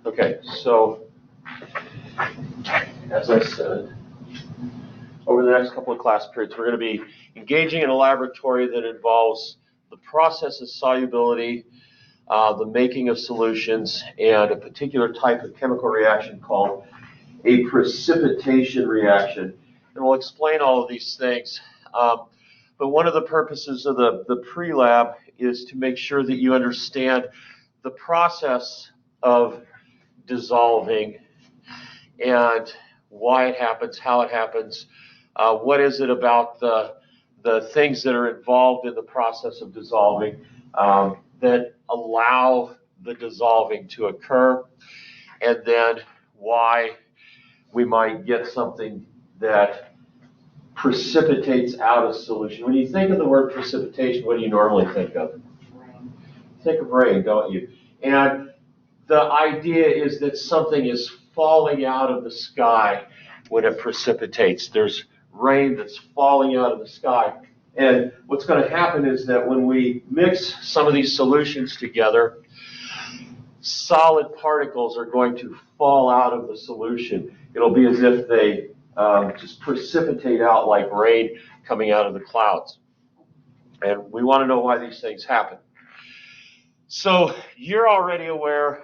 Okay, so as I said, over the next couple of class periods, we're going to be engaging in a laboratory that involves the process of solubility, the making of solutions, and a particular type of chemical reaction called a precipitation reaction. And we'll explain all of these things. But one of the purposes of the pre-lab is to make sure that you understand the process of dissolving and why it happens, how it happens, what is it about the things that are involved in the process of dissolving that allow the dissolving to occur, and then why we might get something that precipitates out of solution. When you think of the word precipitation, what do you normally think of? Rain. Think of rain, don't you? And the idea is that something is falling out of the sky when it precipitates. There's rain that's falling out of the sky. And what's going to happen is that when we mix some of these solutions together, solid particles are going to fall out of the solution. It'll be as if they just precipitate out like rain coming out of the clouds. And we want to know why these things happen. So you're already aware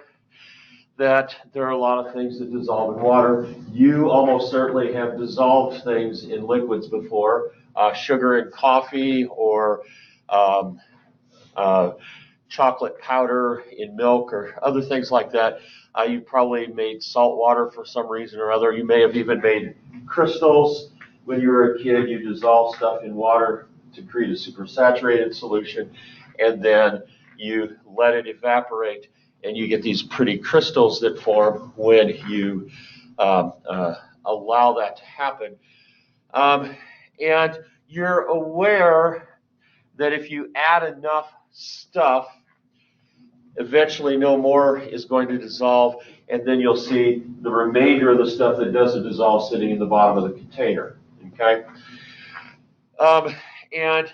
that there are a lot of things that dissolve in water. You almost certainly have dissolved things in liquids before, sugar in coffee, or chocolate powder in milk, or other things like that. You probably made salt water for some reason or other. You may have even made crystals. When you were a kid, you dissolved stuff in water to create a supersaturated solution, and then you let it evaporate, and you get these pretty crystals that form when you allow that to happen. And you're aware that if you add enough stuff, eventually no more is going to dissolve, and then you'll see the remainder of the stuff that doesn't dissolve sitting in the bottom of the container. Okay? And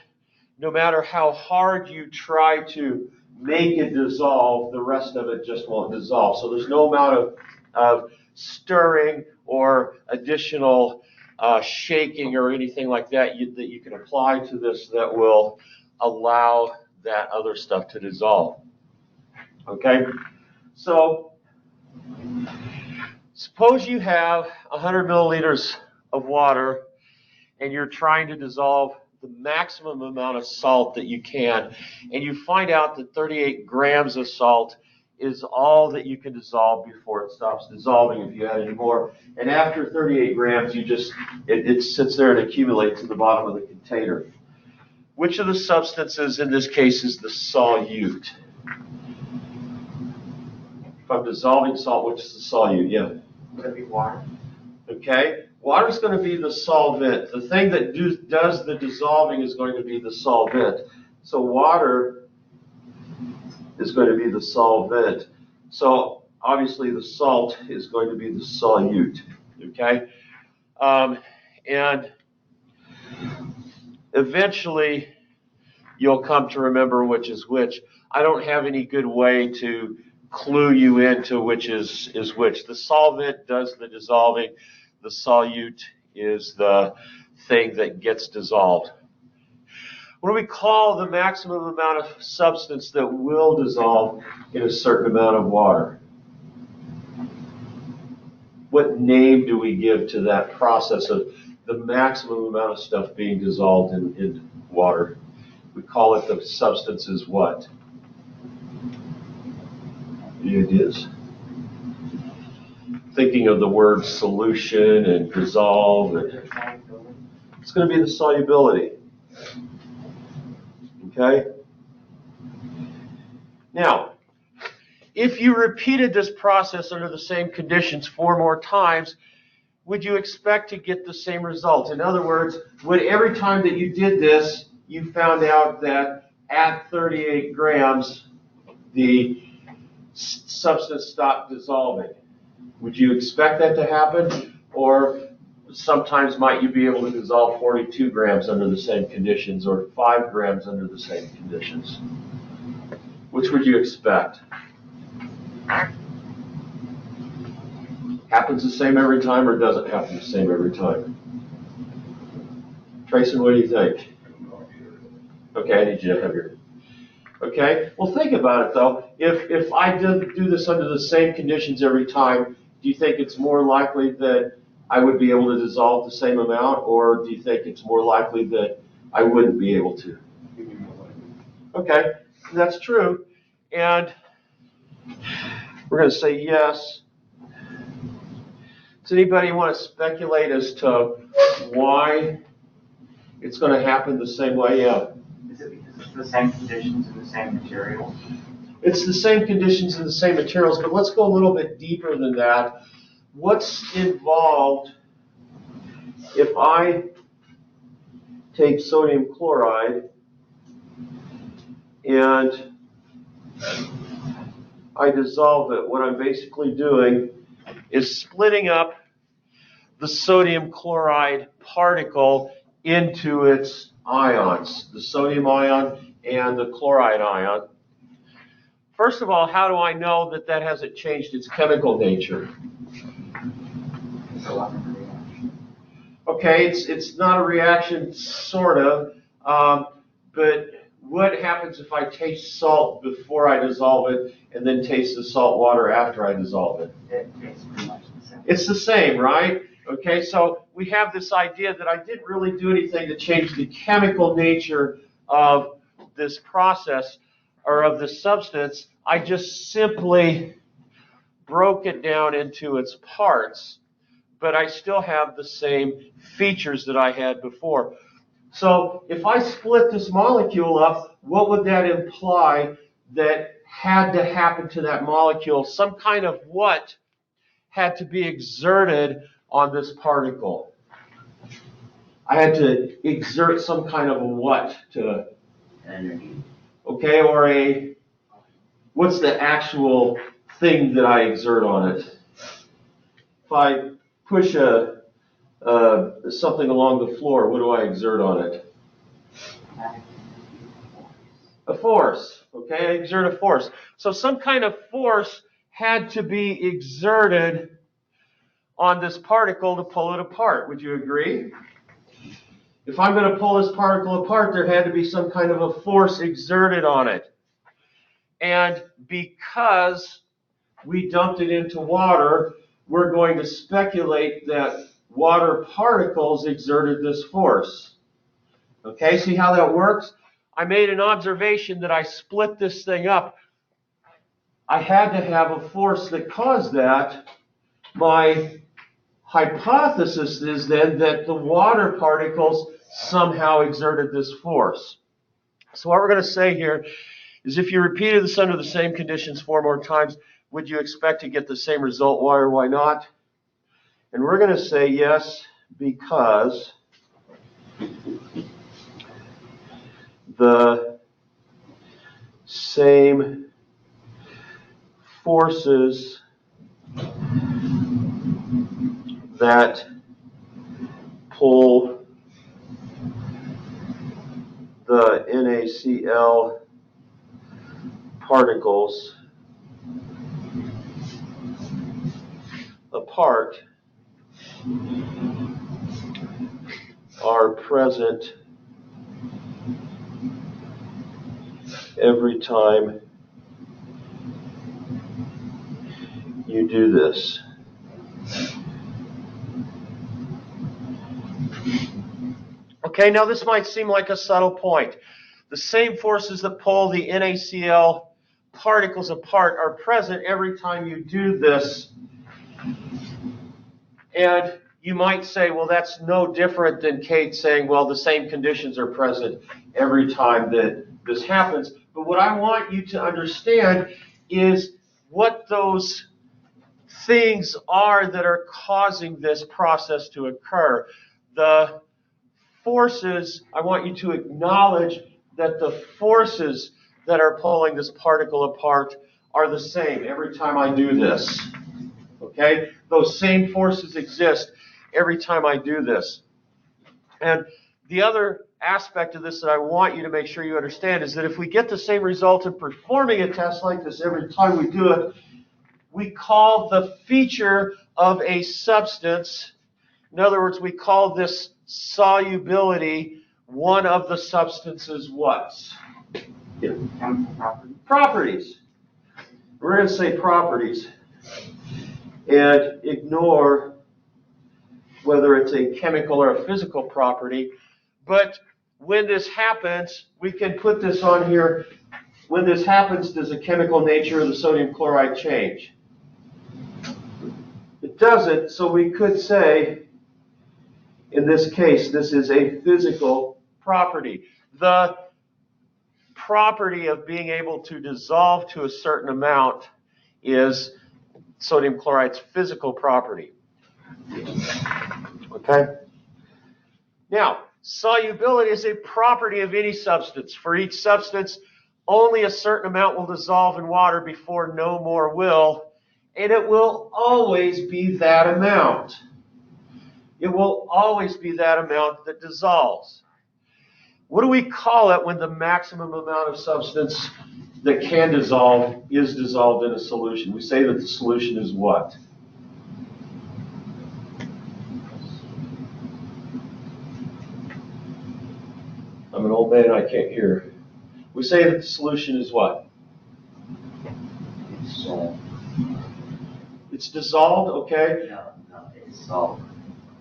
no matter how hard you try to make it dissolve, the rest of it just won't dissolve. So there's no amount of stirring or additional shaking or anything like that that you can apply to this that will allow that other stuff to dissolve. Okay? So suppose you have 100 milliliters of water and you're trying to dissolve the maximum amount of salt that you can, and you find out that 38 grams of salt is all that you can dissolve before it stops dissolving if you add any more. And after 38 grams, it sits there and accumulates in the bottom of the container. Which of the substances in this case is the solute? If I'm dissolving salt, which is the solute? Yeah. Would it be water? Okay. Water is going to be the solvent. The thing that does the dissolving is going to be the solvent. So water is going to be the solvent. So obviously the salt is going to be the solute. Okay? And eventually you'll come to remember which is which. I don't have any good way to clue you into which is which. The solvent does the dissolving. The solute is the thing that gets dissolved. What do we call the maximum amount of substance that will dissolve in a certain amount of water? What name do we give to that process of the maximum amount of stuff being dissolved in water? We call it the substance is what? Any ideas? Thinking of the word solution and dissolve. It's going to be the solubility. Okay? Now, if you repeated this process under the same conditions 4 more times, would you expect to get the same result? In other words, would every time that you did this, you found out that at 38 grams, the substance stopped dissolving? Would you expect that to happen? Or sometimes might you be able to dissolve 42 grams under the same conditions, or 5 grams under the same conditions? Which would you expect? Happens the same every time or doesn't happen the same every time? Trayson, what do you think? Okay, I need you to have your... Okay, well think about it though. If I do this under the same conditions every time, do you think it's more likely that I would be able to dissolve the same amount, or do you think it's more likely that I wouldn't be able to? Okay, that's true. And we're going to say yes. Does anybody want to speculate as to why it's going to happen the same way? Yeah. Is it because it's the same conditions and the same materials? It's the same conditions and the same materials, but let's go a little bit deeper than that. What's involved if I take sodium chloride and I dissolve it? What I'm basically doing is splitting up the sodium chloride particle into its ions, the sodium ion and the chloride ion. First of all, how do I know that that hasn't changed its chemical nature? Okay, it's not a reaction, sort of, but what happens if I taste salt before I dissolve it and then taste the salt water after I dissolve it? It tastes pretty much the same. It's the same, right? Okay, so we have this idea that I didn't really do anything to change the chemical nature of this process or of this substance. I just simply broke it down into its parts, but I still have the same features that I had before. So if I split this molecule up, what would that imply that had to happen to that molecule? Some kind of what had to be exerted on this particle? I had to exert some kind of a what to... Energy. Okay, or a... What's the actual thing that I exert on it? If I push something along the floor, what do I exert on it? A force. Okay, I exert a force. So some kind of force had to be exerted on this particle to pull it apart. Would you agree? If I'm going to pull this particle apart, there had to be some kind of a force exerted on it. And because we dumped it into water, we're going to speculate that water particles exerted this force. Okay, see how that works? I made an observation that I split this thing up. I had to have a force that caused that. My hypothesis is then that the water particles somehow exerted this force. So what we're going to say here is if you repeated this under the same conditions 4 more times, would you expect to get the same result? Why or why not? And we're going to say yes, because the same forces that pull the NaCl particles apart are present every time you do this. Okay, now this might seem like a subtle point. The same forces that pull the NaCl particles apart are present every time you do this. And you might say, well, that's no different than Kate saying, well, the same conditions are present every time that this happens. But what I want you to understand is what those things are that are causing this process to occur. The forces, I want you to acknowledge that the forces that are pulling this particle apart are the same every time I do this. Okay? Those same forces exist every time I do this. And the other aspect of this that I want you to make sure you understand is that if we get the same result in performing a test like this every time we do it, we call the feature of a substance, in other words, we call this solubility one of the substance's what? Yeah. Properties. We're going to say properties and ignore whether it's a chemical or a physical property. But when this happens, we can put this on here. When this happens, does the chemical nature of the sodium chloride change? It doesn't, so we could say, in this case, this is a physical property. The property of being able to dissolve to a certain amount is sodium chloride's physical property. Okay? Now, solubility is a property of any substance. For each substance, only a certain amount will dissolve in water before no more will, and it will always be that amount. It will always be that amount that dissolves. What do we call it when the maximum amount of substance that can dissolve is dissolved in a solution? We say that the solution is what? I'm an old man, I can't hear. We say that the solution is what? It's solved. It's dissolved, okay? No, it's solved.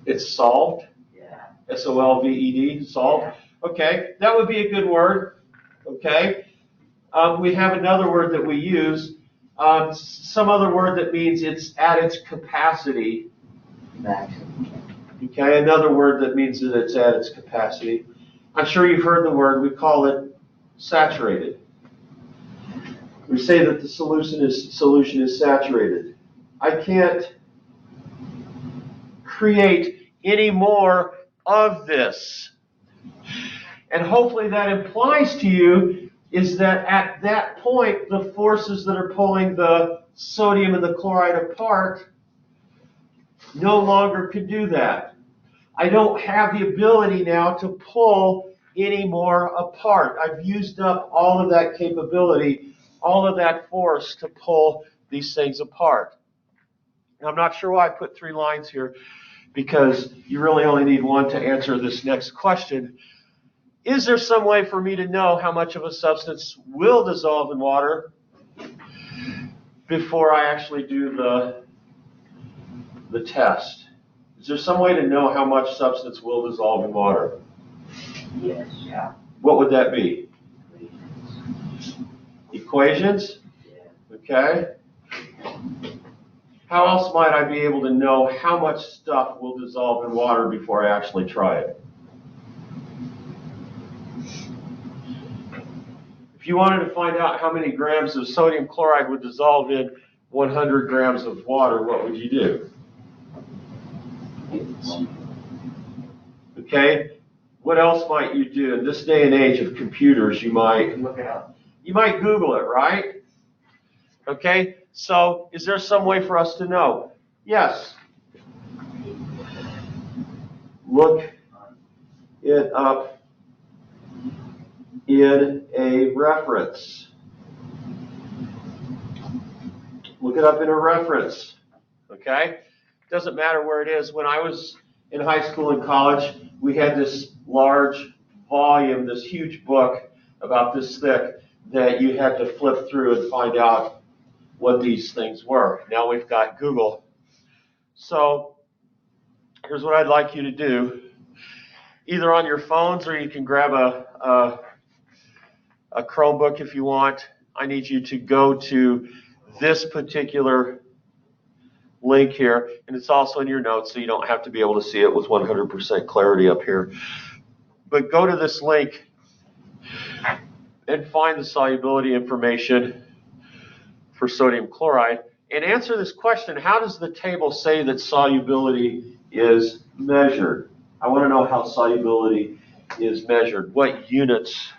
It's solved? Yeah. S-O-L-V-E-D, solved? Yeah. Okay, that would be a good word, okay? We have another word that we use, some other word that means it's at its capacity. Maximum. Okay, another word that means that it's at its capacity. I'm sure you've heard the word, we call it saturated. We say that the solution is saturated. I can't create any more of this. And hopefully that implies to you is that at that point, the forces that are pulling the sodium and the chloride apart no longer can do that. I don't have the ability now to pull any more apart. I've used up all of that capability, all of that force to pull these things apart. Now, I'm not sure why I put 3 lines here, because you really only need one to answer this next question. Is there some way for me to know how much of a substance will dissolve in water before I actually do the test? Is there some way to know how much substance will dissolve in water? Yes, yeah. What would that be? Equations? Yeah. Okay. How else might I be able to know how much stuff will dissolve in water before I actually try it? If you wanted to find out how many grams of sodium chloride would dissolve in 100 grams of water, what would you do? Okay? What else might you do? In this day and age of computers, you might Look it up. You might Google it, right? Okay? So, is there some way for us to know? Yes. Look it up in a reference. Look it up in a reference. Okay? Doesn't matter where it is. When I was in high school and college, we had this large volume, this huge book about this thick that you had to flip through and find out what these things were. Now we've got Google. So here's what I'd like you to do. Either on your phones, or you can grab a Chromebook if you want. I need you to go to this particular link here, and it's also in your notes, so you don't have to be able to see it with 100% clarity up here. But go to this link and find the solubility information for sodium chloride and answer this question: how does the table say that solubility is measured? I want to know how solubility is measured. What units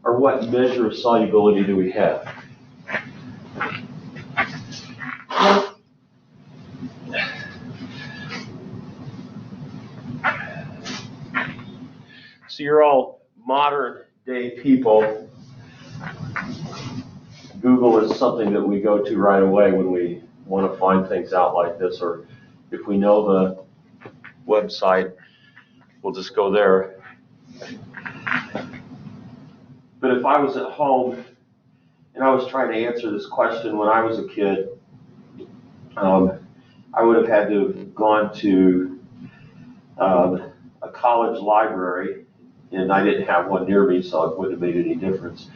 or what measure of solubility do we have? So you're all modern day people. Google is something that we go to right away when we want to find things out like this, or if we know the website, we'll just go there. But if I was at home and I was trying to answer this question when I was a kid, I would have had to have gone to a college library, and I didn't have one near me, so it wouldn't have made any difference,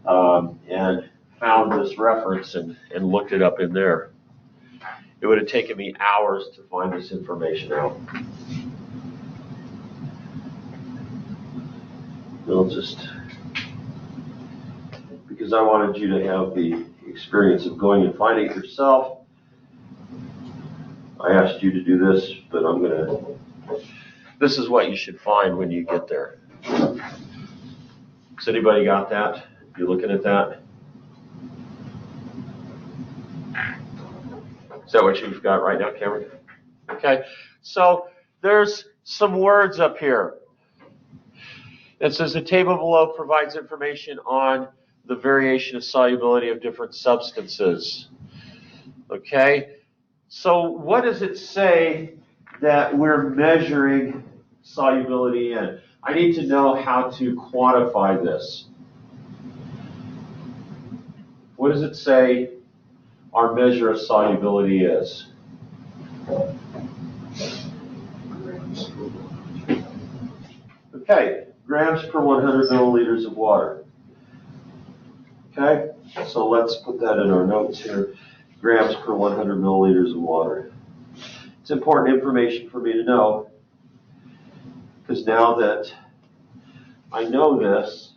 and found this reference and looked it up in there. It would have taken me hours to find this information out. I'll just, because I wanted you to have the experience of going and finding it yourself, I asked you to do this, but this is what you should find when you get there. Has anybody got that? You looking at that? Is that what you've got right now, Cameron? Okay, so there's some words up here. It says the table below provides information on the variation of solubility of different substances. Okay, so what does it say that we're measuring solubility in? I need to know how to quantify this. What does it say our measure of solubility is? Okay, grams per 100 milliliters of water. Okay, so let's put that in our notes here. Grams per 100 milliliters of water. It's important information for me to know, because now that I know this,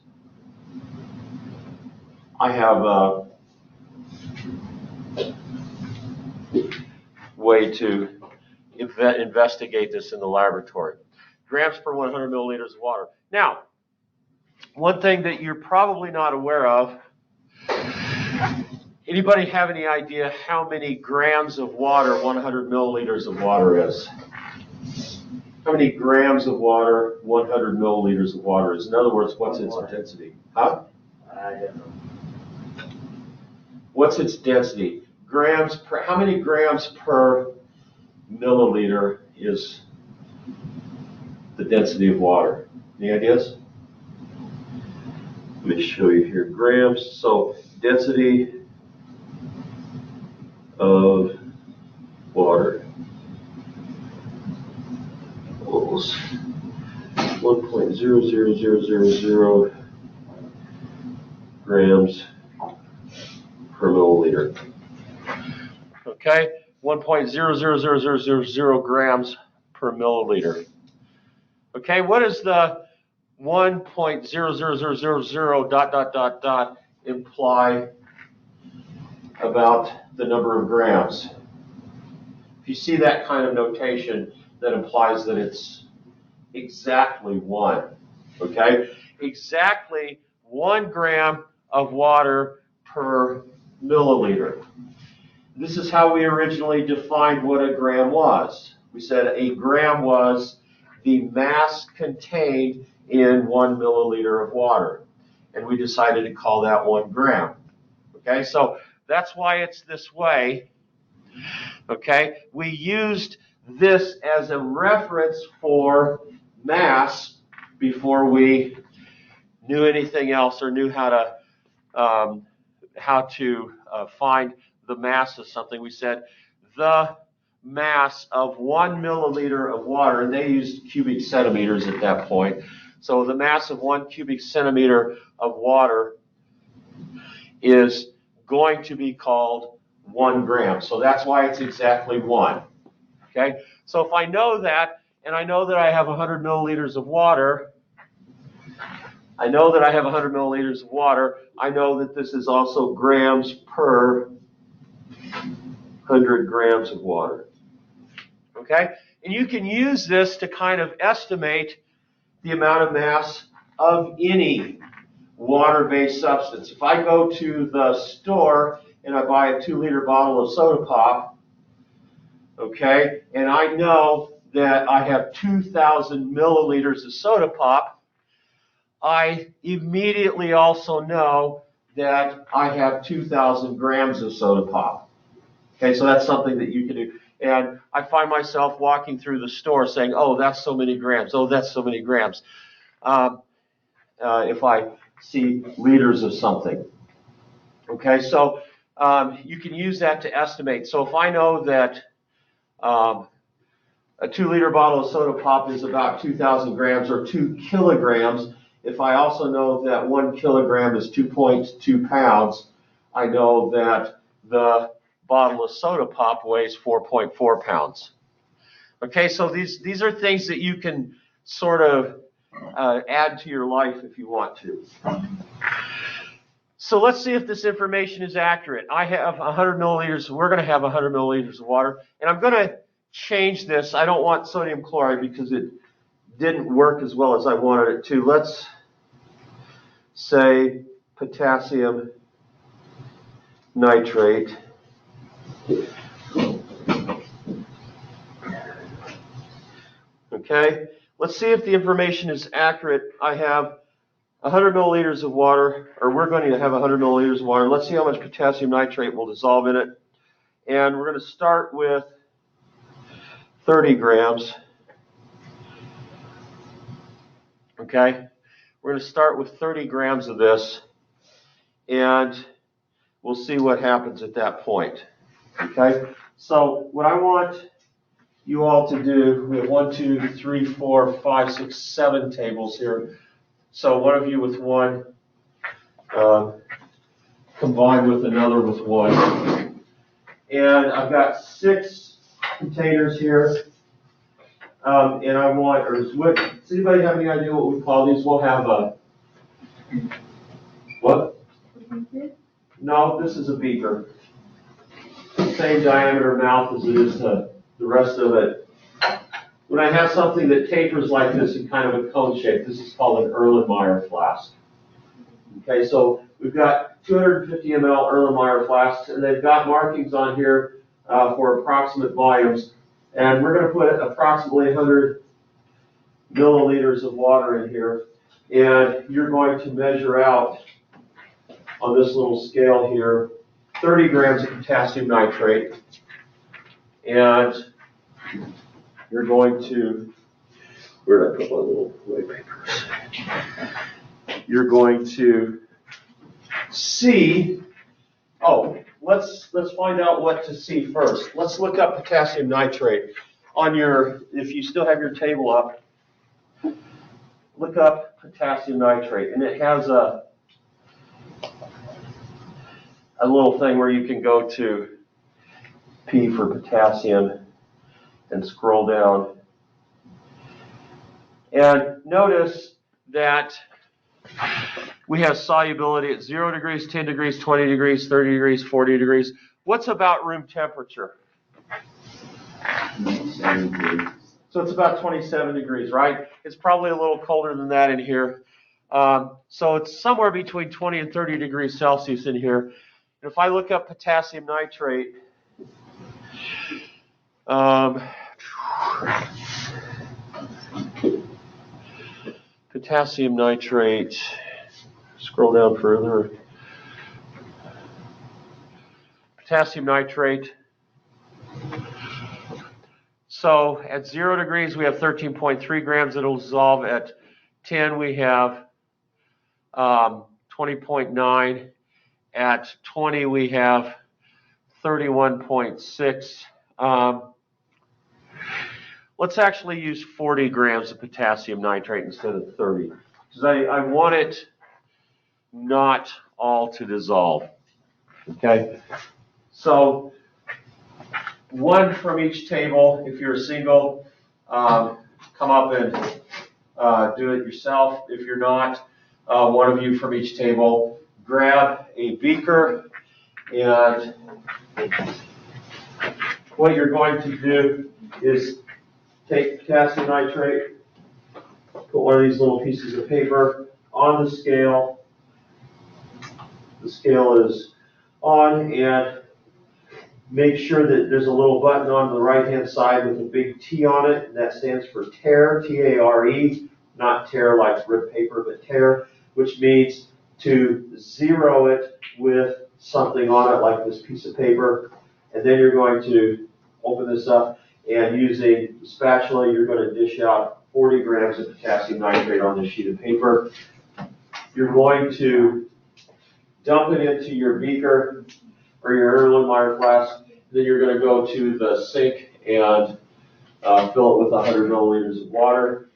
I have a way to investigate this in the laboratory. Grams per 100 milliliters of water. Now, one thing that you're probably not aware of, anybody have any idea how many grams of water 100 milliliters of water is? How many grams of water 100 milliliters of water is? In other words, what's its density? Huh? I don't know. What's its density? Grams per, how many grams per milliliter is the density of water? Any ideas? Let me show you here. Grams, so density of water equals 1.00000 grams per milliliter. Okay, 1.00000 grams per milliliter. Okay, what is the 1.00000 ... imply about the number of grams? If you see that kind of notation, that implies that it's exactly 1. Okay, exactly 1 gram of water per milliliter. This is how we originally defined what a gram was. We said a gram was the mass contained in 1 milliliter of water. And we decided to call that 1 gram. Okay, so that's why it's this way. Okay, we used this as a reference for mass before we knew anything else or knew how to find the mass of something. We said the mass of 1 milliliter of water, and they used cubic centimeters at that point. So the mass of 1 cubic centimeter of water is going to be called 1 gram. So that's why it's exactly 1. Okay? So if I know that, and I know that I have 100 milliliters of water, I know that this is also grams per 100 grams of water. Okay? And you can use this to kind of estimate the amount of mass of any water-based substance. If I go to the store and I buy a 2-liter bottle of soda pop, okay, and I know that I have 2,000 milliliters of soda pop, I immediately also know that I have 2,000 grams of soda pop. Okay, so that's something that you can do. And I find myself walking through the store saying, oh, that's so many grams. Oh, that's so many grams. If I see liters of something. Okay, so you can use that to estimate. So if I know that a 2-liter bottle of soda pop is about 2,000 grams or 2 kilograms, if I also know that 1 kilogram is 2.2 pounds, I know that the bottle of soda pop weighs 4.4 pounds. Okay, so these are things that you can sort of add to your life if you want to. So let's see if this information is accurate. I have 100 milliliters. We're going to have 100 milliliters of water. And I'm going to change this. I don't want sodium chloride because it didn't work as well as I wanted it to. Let's say potassium nitrate. Okay, let's see if the information is accurate. I have 100 milliliters of water, or we're going to have 100 milliliters of water. Let's see how much potassium nitrate will dissolve in it. And we're going to start with 30 grams. Okay, we're going to start with 30 grams of this, and we'll see what happens at that point. Okay, so what I want you all to do, we have 1, 2, 3, 4, 5, 6, 7 tables here. So one of you with one, combined with another with one. And I've got 6 containers here. And I want, does anybody have any idea what we call these? We'll have a, what? No, this is a beaker. Same diameter mouth as it is to the rest of it. When I have something that tapers like this in kind of a cone shape, this is called an Erlenmeyer Flask. Okay, so we've got 250 ml Erlenmeyer flasks, and they've got markings on here for approximate volumes. And we're going to put approximately 100 milliliters of water in here. And you're going to measure out on this little scale here 30 grams of potassium nitrate. And you're going to, where did I put my little white papers? You're going to see, let's find out what to see first. Let's look up potassium nitrate on your, if you still have your table up, look up potassium nitrate, and it has a little thing where you can go to P for potassium and scroll down. And notice that we have solubility at 0 degrees, 10 degrees, 20 degrees, 30 degrees, 40 degrees. What's about room temperature? So it's about 27 degrees, right? It's probably a little colder than that in here. So it's somewhere between 20 and 30 degrees Celsius in here. And if I look up potassium nitrate, potassium nitrate, scroll down further. Potassium nitrate. So at 0 degrees, we have 13.3 grams. It'll dissolve. At 10, we have 20.9. At 20, we have 31.6. Let's actually use 40 grams of potassium nitrate instead of 30, because I want it not all to dissolve. Okay, so 1 from each table. If you're a single, come up and do it yourself. If you're not, one of you from each table, grab a beaker, and what you're going to do is take potassium nitrate, put one of these little pieces of paper on the scale. The scale is on, and make sure that there's a little button on the right-hand side with a big T on it, and that stands for tare, T-A-R-E. not tear like rip paper, but tear, which means to zero it with something on it like this piece of paper. And then you're going to open this up, and using the spatula, you're going to dish out 40 grams of potassium nitrate on this sheet of paper. You're going to dump it into your beaker or your Erlenmeyer Flask. Then you're going to go to the sink and fill it with 100 milliliters of water.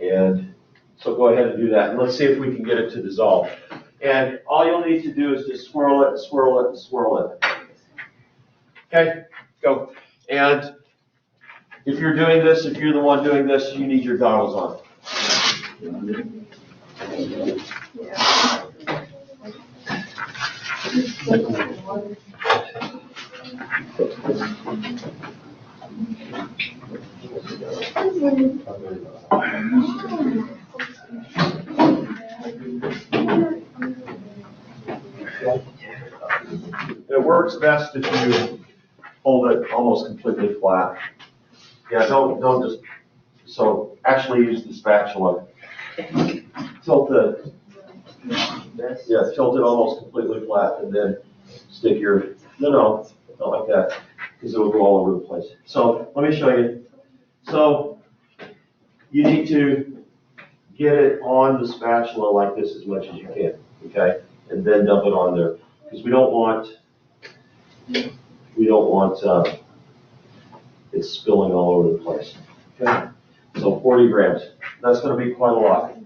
And so go ahead and do that. And let's see if we can get it to dissolve. And all you'll need to do is just swirl it, and swirl it, and swirl it. Okay, go. And if you're doing this, if you're the one doing this, you need your goggles on. It works best if you hold it almost completely flat. Yeah, don't just, so actually use the spatula. Tilt it, tilt it almost completely flat, and then stick your, no, not like that, because it'll go all over the place. So let me show you. So you need to get it on the spatula like this as much as you can, okay? And then dump it on there, because we don't want it spilling all over the place. Okay, so 40 grams. That's going to be quite a lot.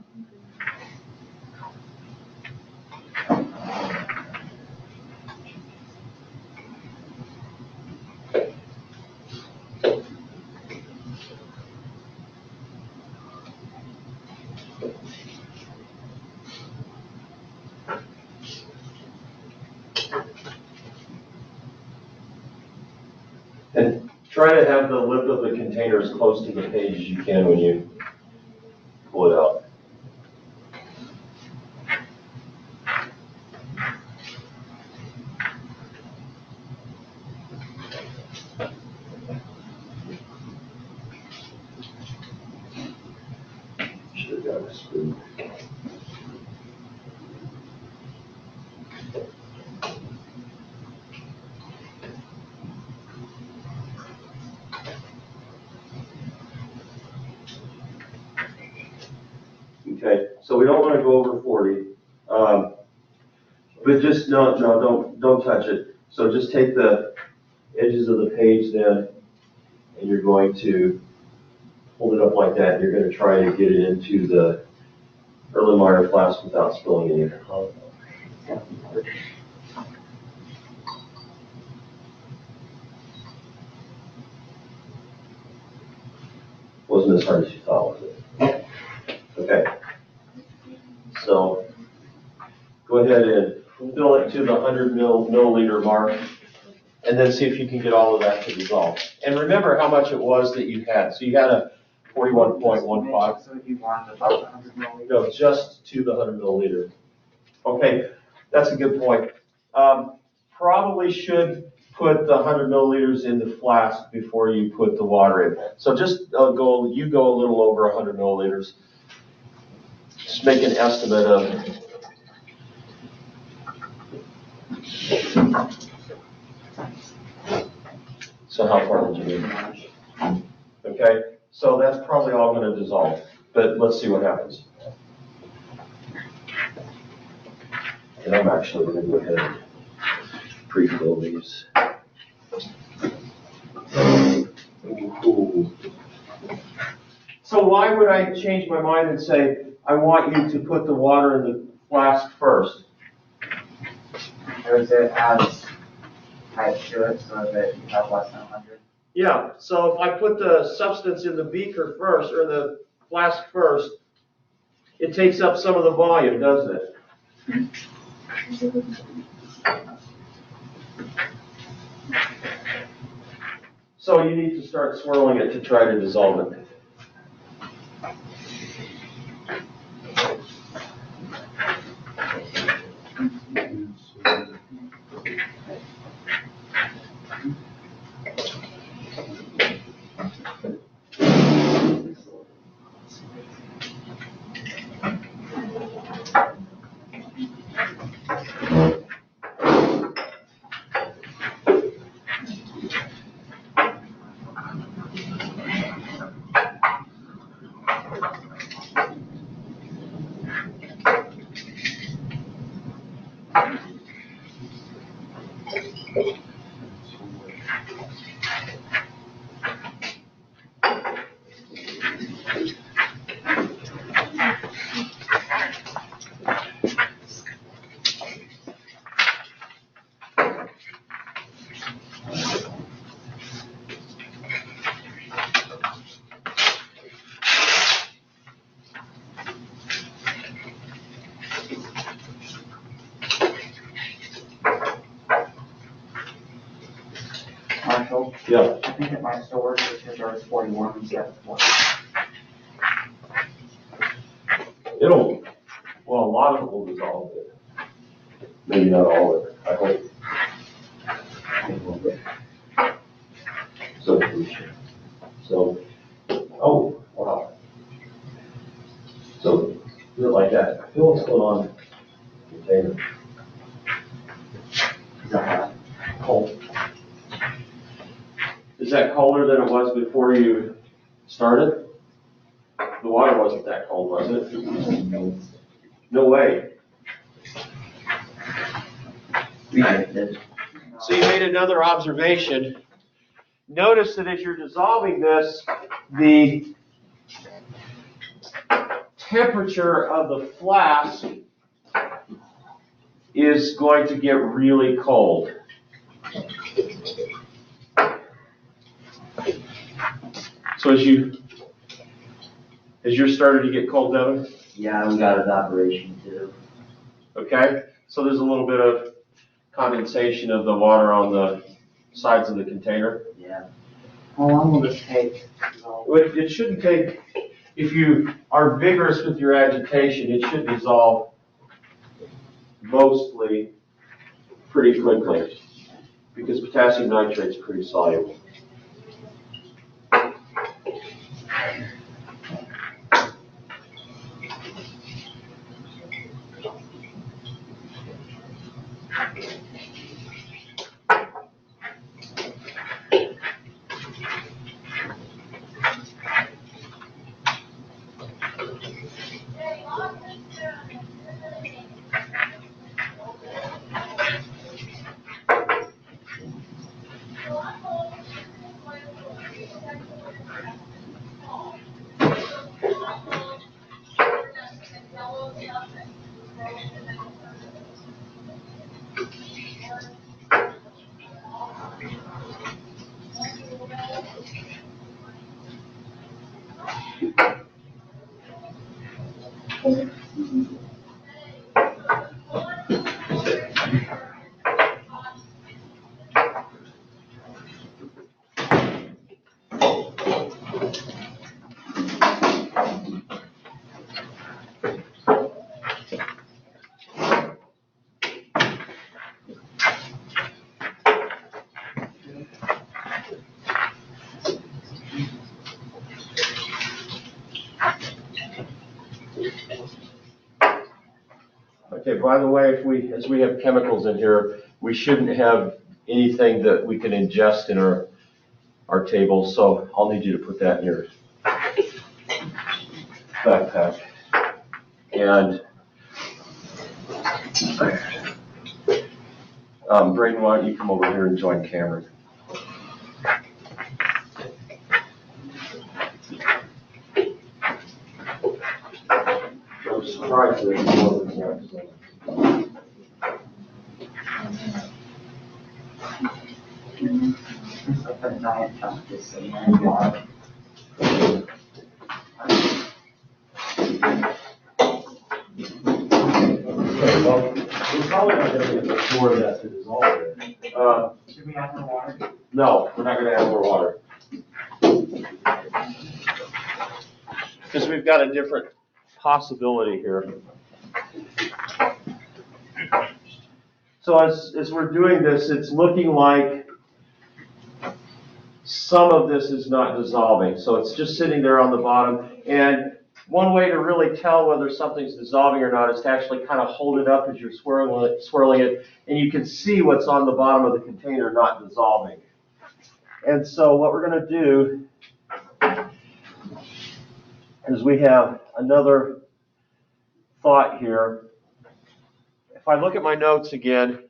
And try to have the lip of the container as close to the page as you can when you pull it out. Should have got a spoon. Okay, so we don't want to go over 40, but just don't touch it. So just take the edges of the page then, and you're going to hold it up like that. And you're going to try to get it into the Erlenmeyer Flask without spilling any. Wasn't as hard as you thought, was it? Okay. So go ahead and fill it to the 100 milliliter mark, and then see if you can get all of that to dissolve. And remember how much it was that you had. So you had a 41.15. So you want about 100 milliliters? No, just to the 100 milliliter. Okay, that's a good point. Probably should put the 100 milliliters in the flask before you put the water in. So just go a little over 100 milliliters. Just make an estimate of. So how far would you need? Okay, so that's probably all going to dissolve, but let's see what happens. And I'm actually going to go ahead and pre-fill these. Ooh. So why would I change my mind and say, I want you to put the water in the flask first? Because it adds height to it so that you have less than 100. Yeah, so if I put the substance in the beaker first, or the flask first, it takes up some of the volume, doesn't it? So you need to start swirling it to try to dissolve it. Marshall, Yeah. I think it might still work because there was 41 instead of 40. Well, a lot of it will dissolve it. Maybe not all of it, I hope. A little bit. So, oh, wow. So, do it like that. I feel what's going on in the container. Is that Cold. Is that colder than it was before you started? The water wasn't that cold, was it? No way. So you made another observation. Notice that as you're dissolving this, the temperature of the flask is going to get really cold. So as you're starting to get cold, Devin? Yeah, we got evaporation too. Okay, so there's a little bit of condensation of the water on the sides of the container. Yeah. How long will this take? It shouldn't take, if you are vigorous with your agitation, it should dissolve mostly pretty quickly because potassium nitrate is pretty soluble. Okay, by the way, as we have chemicals in here, we shouldn't have anything that we can ingest in our table, so I'll need you to put that in your backpack. And Braden, why don't you come over here and join Cameron? I'm surprised that it wasn't yet. It's like a diet chunk, just so you know. Okay, well, we're probably not going to get much more of that to dissolve it. Should we add more water? No, we're not going to add more water. Because we've got a different possibility here. So as we're doing this, it's looking like some of this is not dissolving. So it's just sitting there on the bottom. And one way to really tell whether something's dissolving or not is to actually kind of hold it up as you're swirling it, and you can see what's on the bottom of the container not dissolving. And so what we're going to do is we have another thought here. If if I look at my notes again,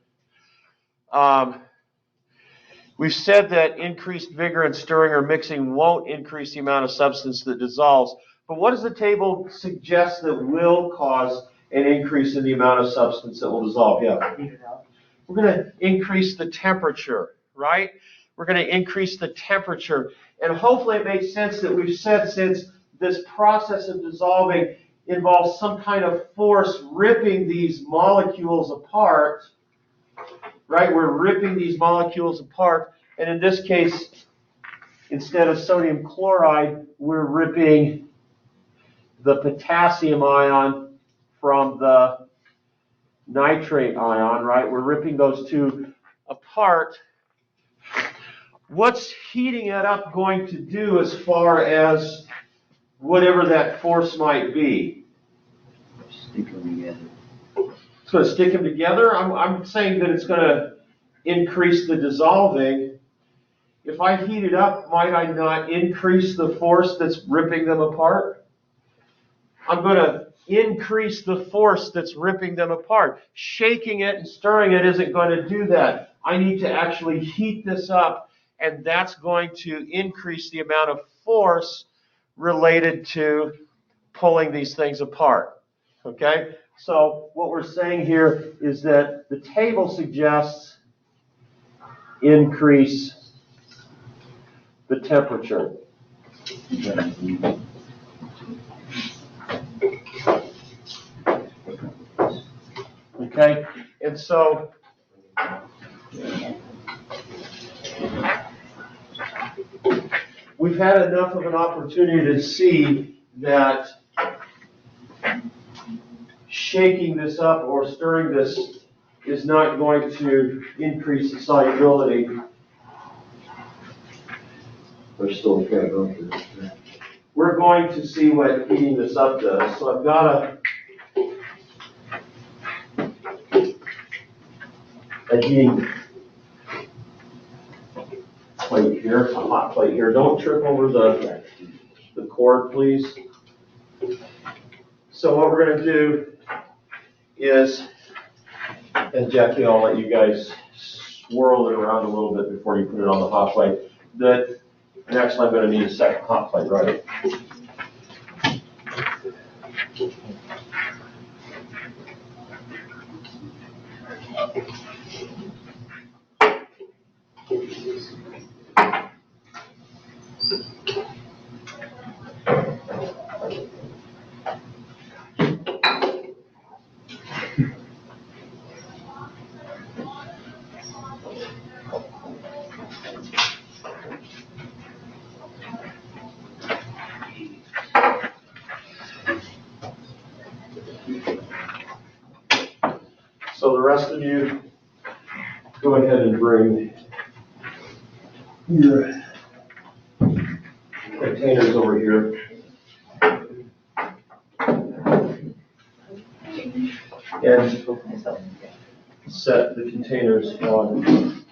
we've said that increased vigor in stirring or mixing won't increase the amount of substance that dissolves. But what does the table suggest that will cause an increase in the amount of substance that will dissolve? Yeah. We're going to increase the temperature, right? We're going to increase the temperature. And hopefully it makes sense that we've said, since this process of dissolving involves some kind of force ripping these molecules apart, right? We're ripping these molecules apart. And in this case, instead of sodium chloride, we're ripping the potassium ion from the nitrate ion, right? We're ripping those two apart. What's heating it up going to do as far as whatever that force might be? Stick them together. It's going to stick them together? I'm saying that it's going to increase the dissolving. If I heat it up, might I not increase the force that's ripping them apart? I'm going to increase the force that's ripping them apart. Shaking it and stirring it isn't going to do that. I need to actually heat this up, and that's going to increase the amount of force related to pulling these things apart. Okay? So what we're saying here is that the table suggests increase the temperature. Okay? And so we've had enough of an opportunity to see that shaking this up or stirring this is not going to increase the solubility. We're still going to go through this. We're going to see what heating this up does. So I've got a heating plate here, a hot plate here. Don't trip over the cord, please. So what we're going to do is, and Jackie, I'll let you guys swirl it around a little bit before you put it on the hot plate. And actually I'm going to need a second hot plate, right? So the rest of you, go ahead and bring your containers over here. And set the containers on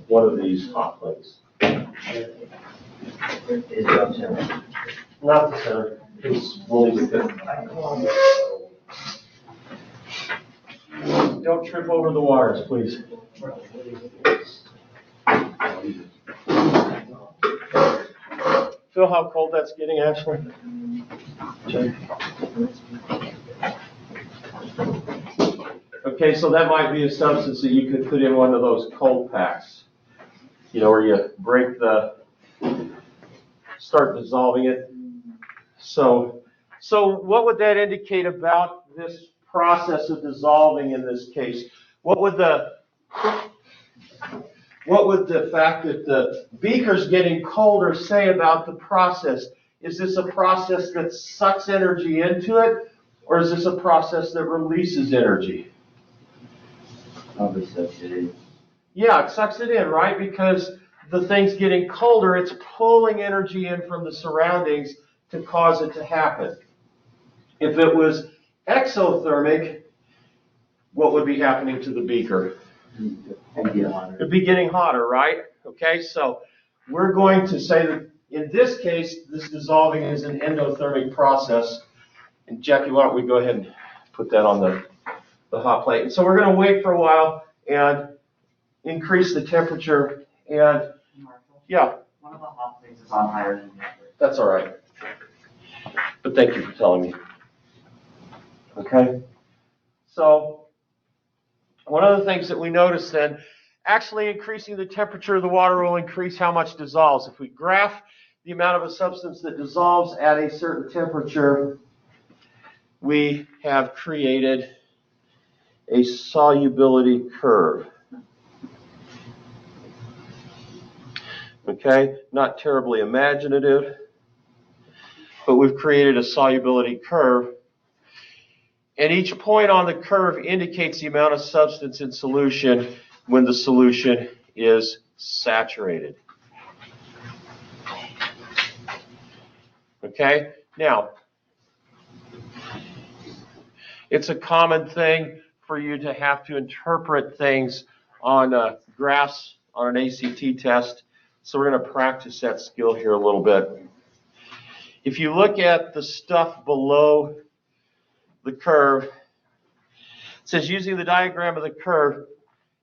one of these hot plates. Not the center, because we'll leave it. Don't trip over the wires, please. Feel how cold that's getting, Ashley? Okay, so that might be a substance that you could put in one of those cold packs. You know, where you start dissolving it. So what would that indicate about this process of dissolving in this case? What would the fact that the beaker's getting colder say about the process? Is this a process that sucks energy into it, or is this a process that releases energy? Probably sucks it in. Yeah, it sucks it in, right? Because the thing's getting colder, it's pulling energy in from the surroundings to cause it to happen. If it was exothermic, what would be happening to the beaker? It'd be getting hotter, right? Okay, so we're going to say that in this case, this dissolving is an endothermic process. And Jackie, why don't we go ahead and put that on the hot plate. And so we're going to wait for a while and increase the temperature. And Marshall, yeah, one of the hot plates is on higher than the other. that's all right. But thank you for telling me. Okay. So one of the things that we notice then, actually increasing the temperature of the water will increase how much dissolves. If we graph the amount of a substance that dissolves at a certain temperature, we have created a solubility curve. Okay, not terribly imaginative, but we've created a solubility curve. And each point on the curve indicates the amount of substance in solution when the solution is saturated. Okay, now, it's a common thing for you to have to interpret things on graphs on an ACT test. So we're going to practice that skill here a little bit. If you look at the stuff below the curve, it says using the diagram of the curve,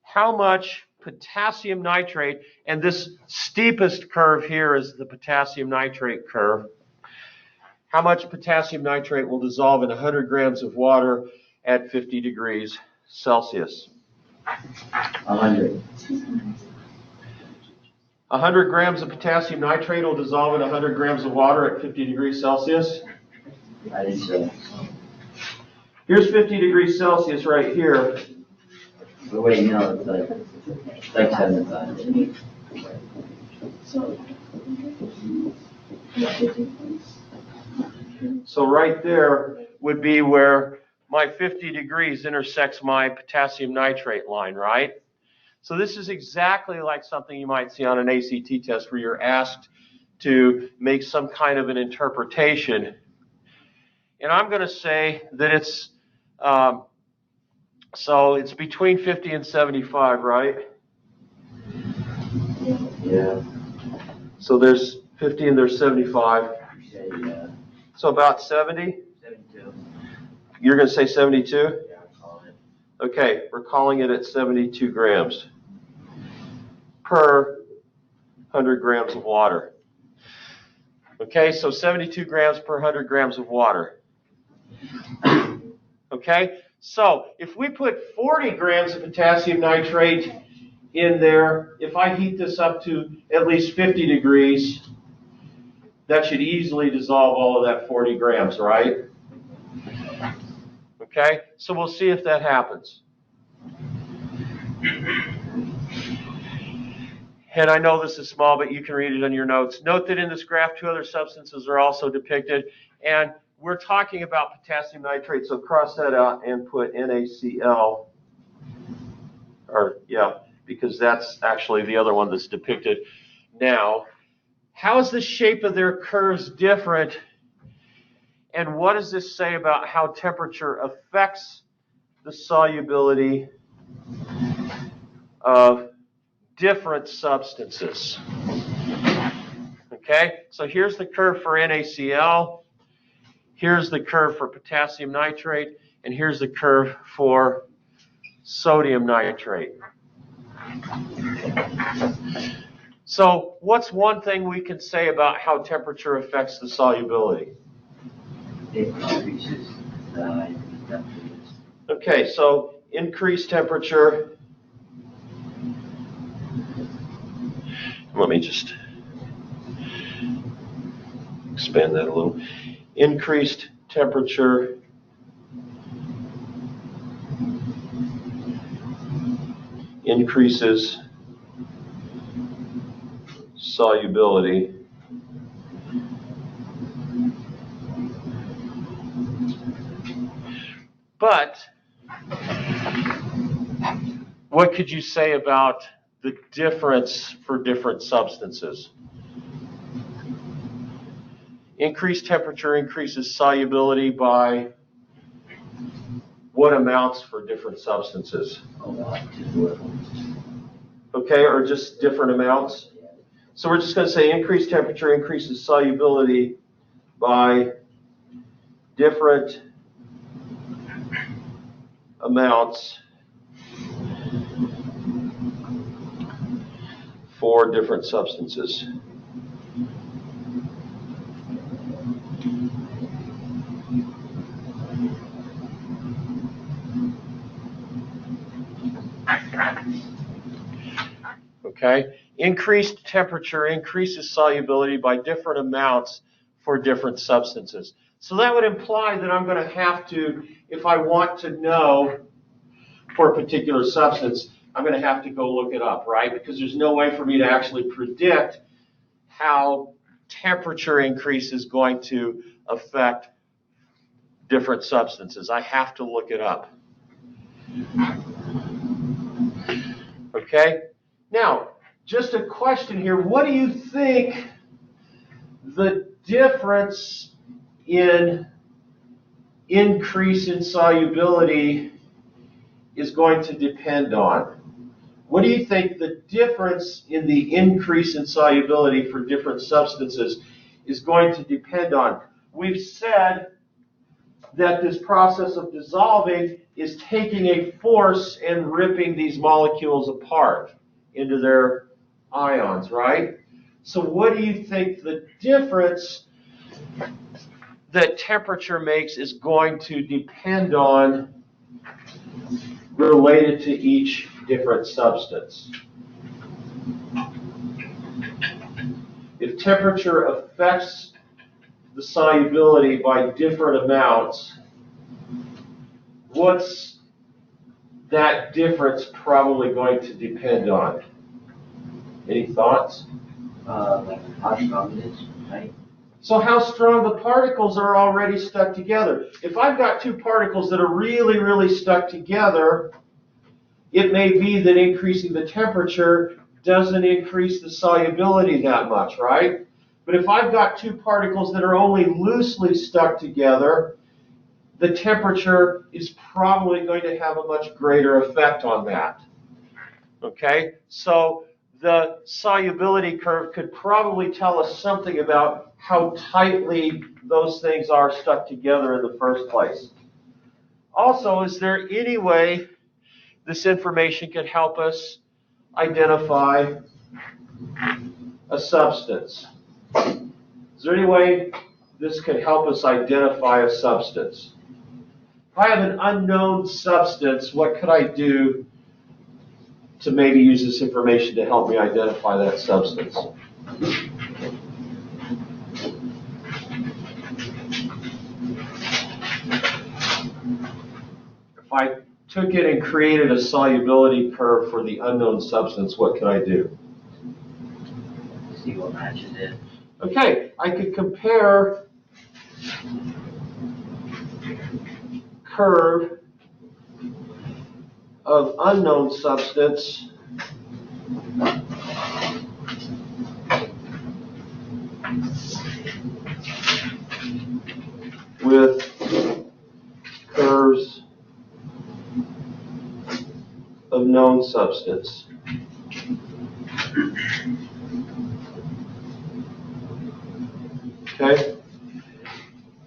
how much potassium nitrate, and this steepest curve here is the potassium nitrate curve, how much potassium nitrate will dissolve in 100 grams of water at 50 degrees Celsius? 100. 100 grams of potassium nitrate will dissolve in 100 grams of water at 50 degrees Celsius. I think so. Here's 50 degrees Celsius right here. But wait, no, it's like 75. So right there would be where my 50 degrees intersects my potassium nitrate line, right? So this is exactly like something you might see on an ACT test where you're asked to make some kind of an interpretation. And I'm going to say that it's, so it's between 50 and 75, right? Yeah. So there's 50 and there's 75. You said, yeah. So about 70? 72. You're going to say 72? Yeah, I call it. Okay, we're calling it at 72 grams per 100 grams of water. Okay, so 72 grams per 100 grams of water. Okay, so if we put 40 grams of potassium nitrate in there, if I heat this up to at least 50 degrees, that should easily dissolve all of that 40 grams, right? Okay, so we'll see if that happens. And I know this is small, but you can read it in your notes. Note that in this graph, two other substances are also depicted. And we're talking about potassium nitrate, so cross that out and put NaCl. Or, yeah, because that's actually the other one that's depicted. Now, how is the shape of their curves different? And what does this say about how temperature affects the solubility of different substances? Okay, so here's the curve for NaCl, here's the curve for potassium nitrate, and here's the curve for sodium nitrate. So what's one thing we can say about how temperature affects the solubility? It increases the temperature. Okay, so increased temperature. Let me just expand that a little. Increased temperature increases solubility. But what could you say about the difference for different substances? Increased temperature increases solubility by what amounts for different substances? A lot to Okay, or just different amounts? So we're just going to say increased temperature increases solubility by different amounts for different substances. Okay? Increased temperature increases solubility by different amounts for different substances. So that would imply that I'm going to have to, if I want to know for a particular substance, I'm going to have to go look it up, right? Because there's no way for me to actually predict how temperature increase is going to affect different substances. I have to look it up. Okay? Now, just a question here. What do you think the difference in increase in solubility is going to depend on? What do you think the difference in the increase in solubility for different substances is going to depend on? We've said that this process of dissolving is taking a force and ripping these molecules apart into their ions, right? So what do you think the difference that temperature makes is going to depend on related to each different substance? If temperature affects the solubility by different amounts, what's that difference probably going to depend on? Any thoughts? Like how strong it is, right? So how strong the particles are already stuck together. If I've got two particles that are really, really stuck together, it may be that increasing the temperature doesn't increase the solubility that much, right? But if I've got two particles that are only loosely stuck together, the temperature is probably going to have a much greater effect on that. Okay? So the solubility curve could probably tell us something about how tightly those things are stuck together in the first place. Also, is there any way this information could help us identify a substance? Is there any way this could help us identify a substance? If I have an unknown substance, what could I do to maybe use this information to help me identify that substance? If I took it and created a solubility curve for the unknown substance, what could I do? See what matches it. Okay, I could compare curve of unknown substance with curves of known substance. Okay?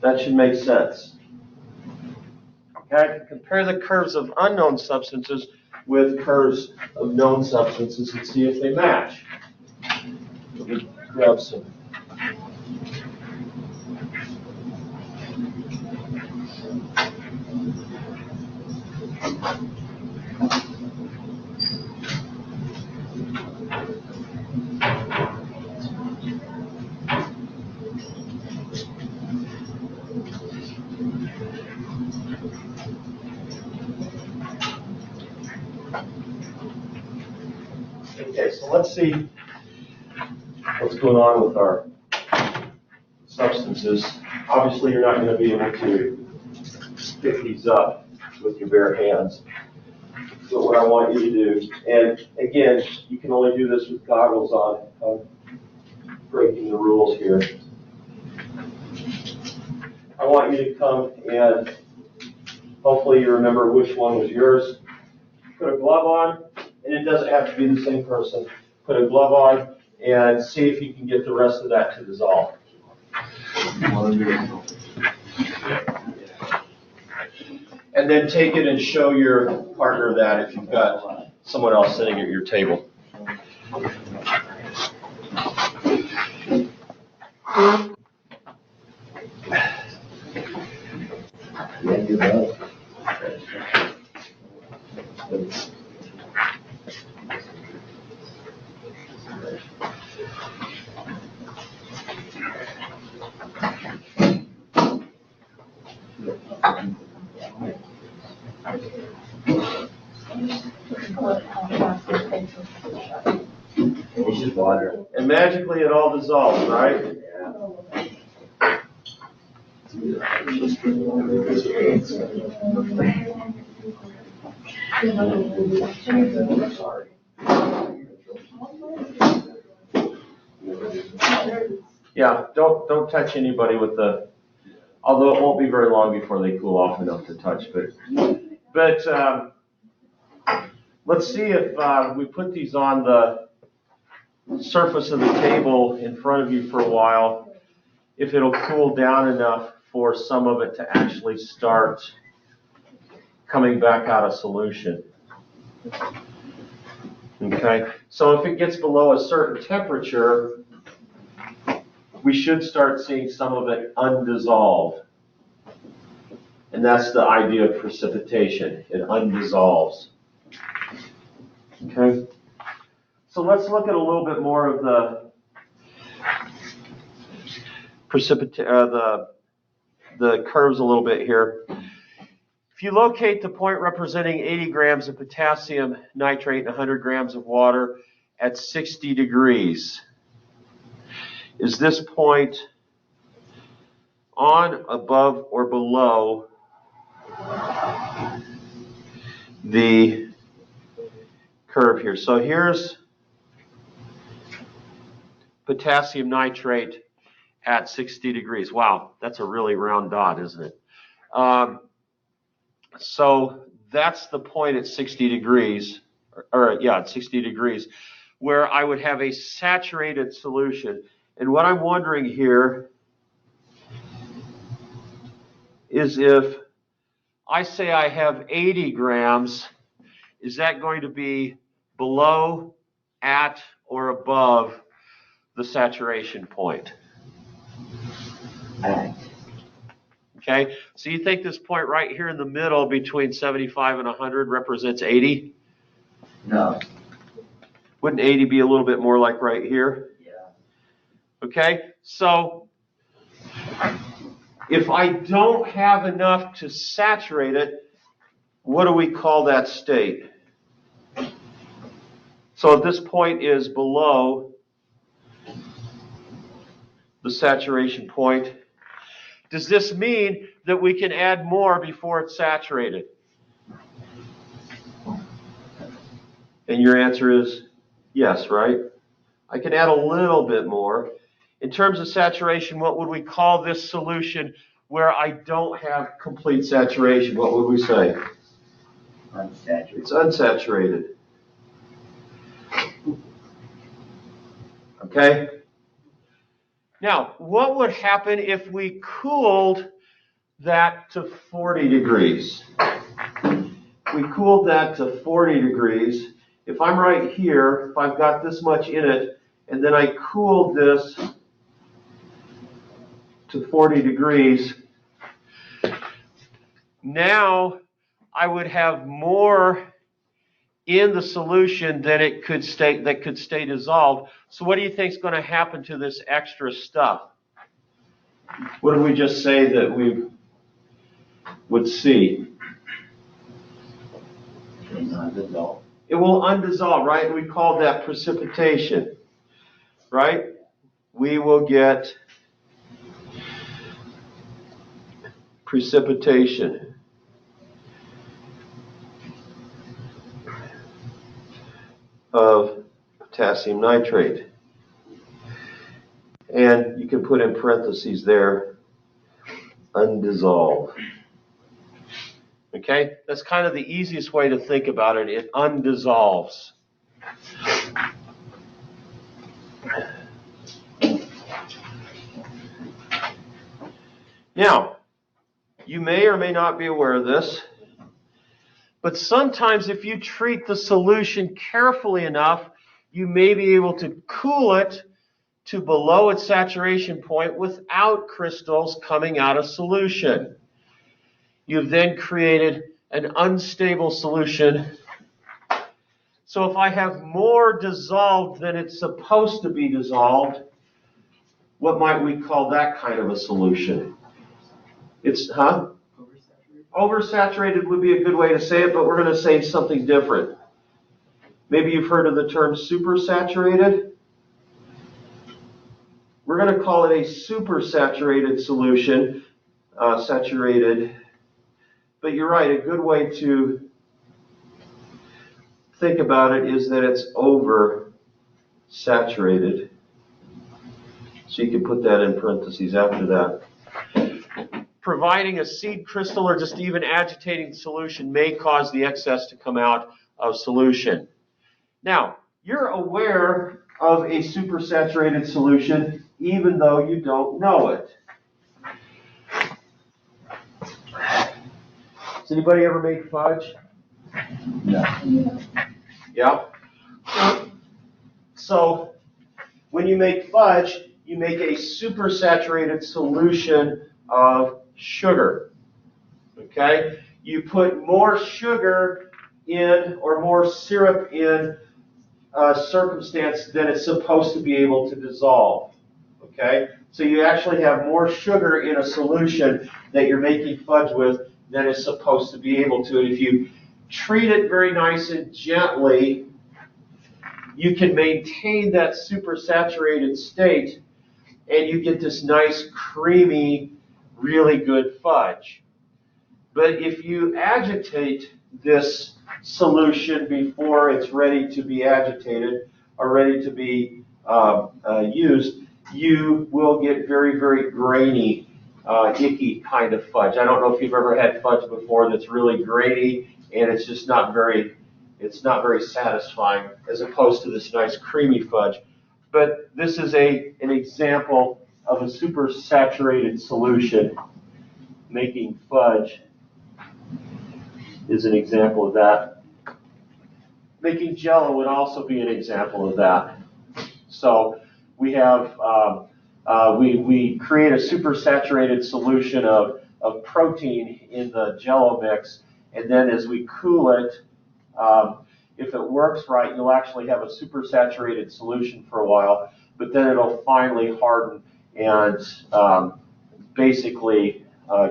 That should make sense. Okay, I can compare the curves of unknown substances with curves of known substances and see if they match. Let me grab some. Okay, so let's see what's going on with our substances. Obviously, you're not going to be able to pick these up with your bare hands. But what I want you to do, and again, you can only do this with goggles on. I'm breaking the rules here. I want you to come and hopefully you remember which one was yours. Put a glove on, and it doesn't have to be the same person. Put a glove on and see if you can get the rest of that to dissolve. And then take it and show your partner that if you've got someone else sitting at your table. It's just water. And magically it all dissolves, right? Yeah, don't touch anybody with the, although it won't be very long before they cool off enough to touch, but let's see if we put these on the surface of the table in front of you for a while, if it'll cool down enough for some of it to actually start coming back out of solution. Okay, so if it gets below a certain temperature, we should start seeing some of it undissolve. And that's the idea of precipitation. It undissolves. Okay, so let's look at a little bit more of the the curves a little bit here. If you locate the point representing 80 grams of potassium nitrate and 100 grams of water at 60 degrees, is this point on, above, or below the curve here? So here's potassium nitrate at 60 degrees. Wow, that's a really round dot, isn't it? So that's the point at 60 degrees, at 60 degrees, where I would have a saturated solution. And what I'm wondering here is if I say I have 80 grams, is that going to be below, at, or above the saturation point? At. Okay, so you think this point right here in the middle between 75 and 100 represents 80? No. Wouldn't 80 be a little bit more like right here? Yeah. Okay, so if I don't have enough to saturate it, what do we call that state? So if this point is below the saturation point, does this mean that we can add more before it's saturated? And your answer is yes, right? I can add a little bit more. In terms of saturation, what would we call this solution where I don't have complete saturation? What would we say? Unsaturated. It's unsaturated. Okay? Now, what would happen if we cooled that to 40 degrees? If we cooled that to 40 degrees, if I'm right here, if I've got this much in it, and then I cooled this to 40 degrees, now I would have more in the solution than it could stay, that could stay dissolved. So what do you think is going to happen to this extra stuff? What did we just say that we would see? It will undissolve, right? We call that precipitation, right? We will get precipitation. Of potassium nitrate. And you can put in parentheses there, undissolve. Okay? That's kind of the easiest way to think about it. It undissolves. Now, you may or may not be aware of this, But sometimes if you treat the solution carefully enough, you may be able to cool it to below its saturation point without crystals coming out of solution. You've then created an unstable solution. So if I have more dissolved than it's supposed to be dissolved, what might we call that kind of a solution? It's, Oversaturated would be a good way to say it, but we're going to say something different. Maybe you've heard of the term supersaturated. We're going to call it a supersaturated solution, saturated. But you're right, a good way to think about it is that it's oversaturated. So you can put that in parentheses after that. Providing a seed crystal or just even agitating the solution may cause the excess to come out of solution. Now, you're aware of a supersaturated solution even though you don't know it. Has anybody ever made fudge? No. Yeah? So, when you make fudge, you make a supersaturated solution of sugar. Okay? You put more sugar in or more syrup in a circumstance than it's supposed to be able to dissolve. Okay? So you actually have more sugar in a solution that you're making fudge with than it's supposed to be able to. And if you treat it very nice and gently, you can maintain that supersaturated state and you get this nice, creamy, really good fudge. But if you agitate this solution before it's ready to be agitated or ready to be used, you will get very, very grainy, icky kind of fudge. I don't know if you've ever had fudge before that's really grainy and it's just not very satisfying as opposed to this nice creamy fudge. But this is an example of a supersaturated solution. Making fudge is an example of that. Making Jell-O would also be an example of that. So we have we create a supersaturated solution of protein in the Jell-O mix, and then as we cool it, if it works right, you'll actually have a supersaturated solution for a while, but then it'll finally harden and basically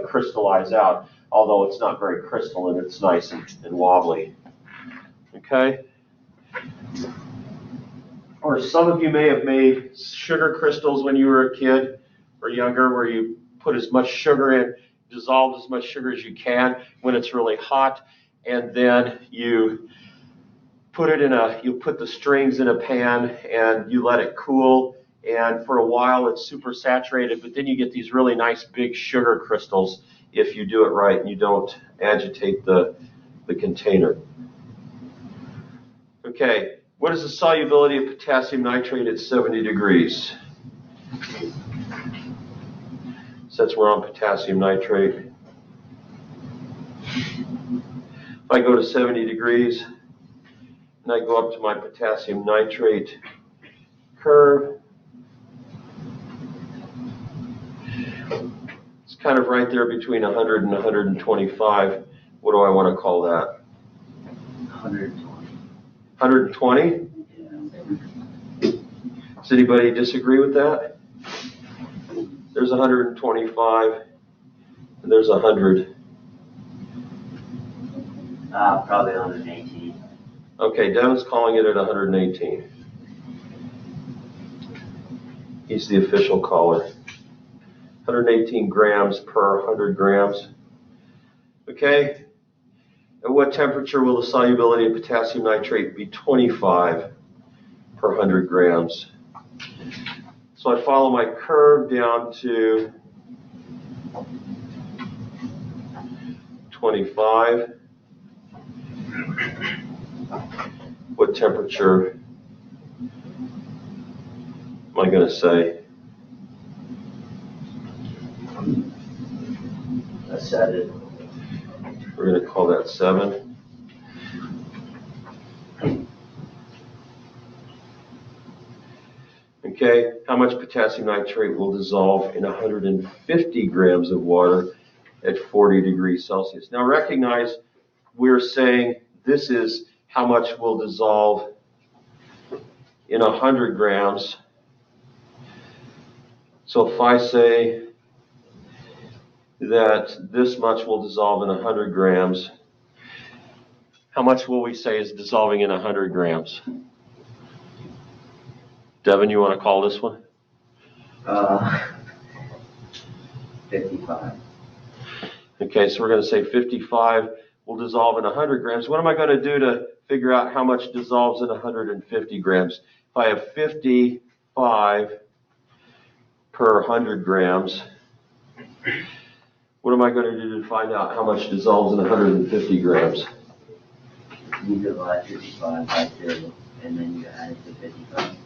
crystallize out, although it's not very crystalline, it's nice and wobbly. Okay? Or some of you may have made sugar crystals when you were a kid or younger, where you put as much sugar in, dissolve as much sugar as you can when it's really hot, and then you put the strings in a pan and you let it cool, and for a while it's super saturated, but then you get these really nice big sugar crystals if you do it right and you don't agitate the container. Okay, what is the solubility of potassium nitrate at 70 degrees? Since we're on potassium nitrate, if I go to 70 degrees, and I go up to my potassium nitrate curve, it's kind of right there between 100 and 125. What do I want to call that? 120. 120? Yeah. Does anybody disagree with that? There's 125, and there's 100. Probably 118. Okay, Devin's calling it at 118. He's the official caller. 118 grams per 100 grams. Okay, at what temperature will the solubility of potassium nitrate be 25 per 100 grams? So I follow my curve down to 25. What temperature am I going to say? That's 7. We're going to call that 7. Okay, how much potassium nitrate will dissolve in 150 grams of water at 40 degrees Celsius? Now recognize we're saying this is how much will dissolve in 100 grams. So if I say that this much will dissolve in 100 grams, how much will we say is dissolving in 100 grams? Devin, you want to call this one? 55. Okay, so we're going to say 55 will dissolve in 100 grams. What am I going to do to figure out how much dissolves in 150 grams? If I have 55 per 100 grams, what am I going to do to find out how much dissolves in 150 grams? You divide 55 by 2, and then you add it to 55.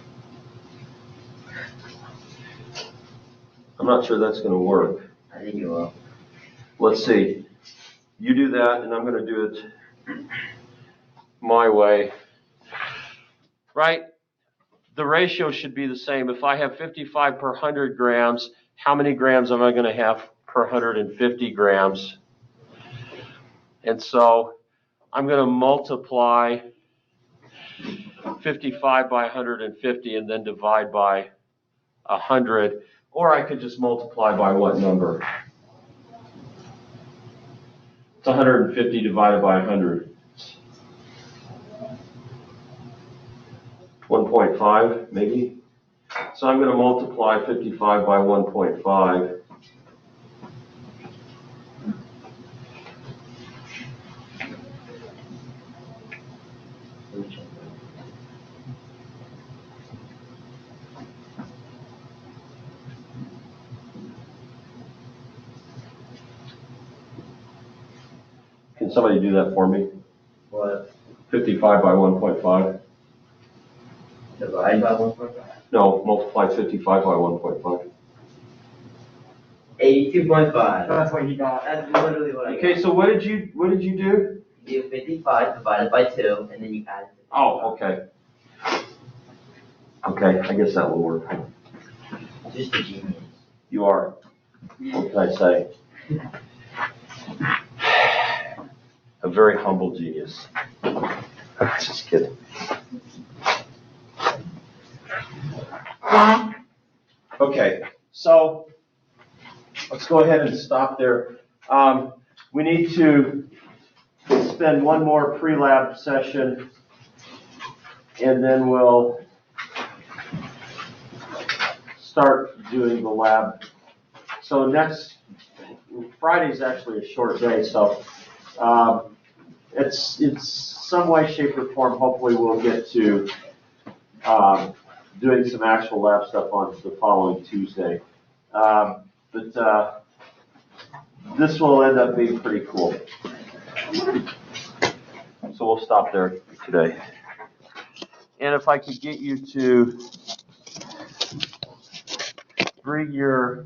I'm not sure that's going to work. I think you will. Let's see. You do that, and I'm going to do it my way. Right? The ratio should be the same. If I have 55 per 100 grams, how many grams am I going to have per 150 grams? And so I'm going to multiply 55 by 150 and then divide by 100. Or I could just multiply by what number? It's 150 divided by 100. 1.5, maybe? So I'm going to multiply 55 by 1.5. Can somebody do that for me? What? 55 by 1.5? Divide by 1.5? No, multiply 55 by 1.5. 82.5. That's what he got. That's literally what I got. Okay, so what did you do? You do 55 divided by 2, and then you add it to 55. Oh, okay. Okay, I guess that will work. Just a genius. You are. What can I say? A very humble genius. Just kidding. Okay, so let's go ahead and stop there. We need to spend one more pre-lab session, and then we'll start doing the lab. So next Friday is actually a short day, so it's some way, shape, or form. Hopefully, we'll get to doing some actual lab stuff on the following Tuesday. But this will end up being pretty cool. So we'll stop there today. And if I could get you to bring your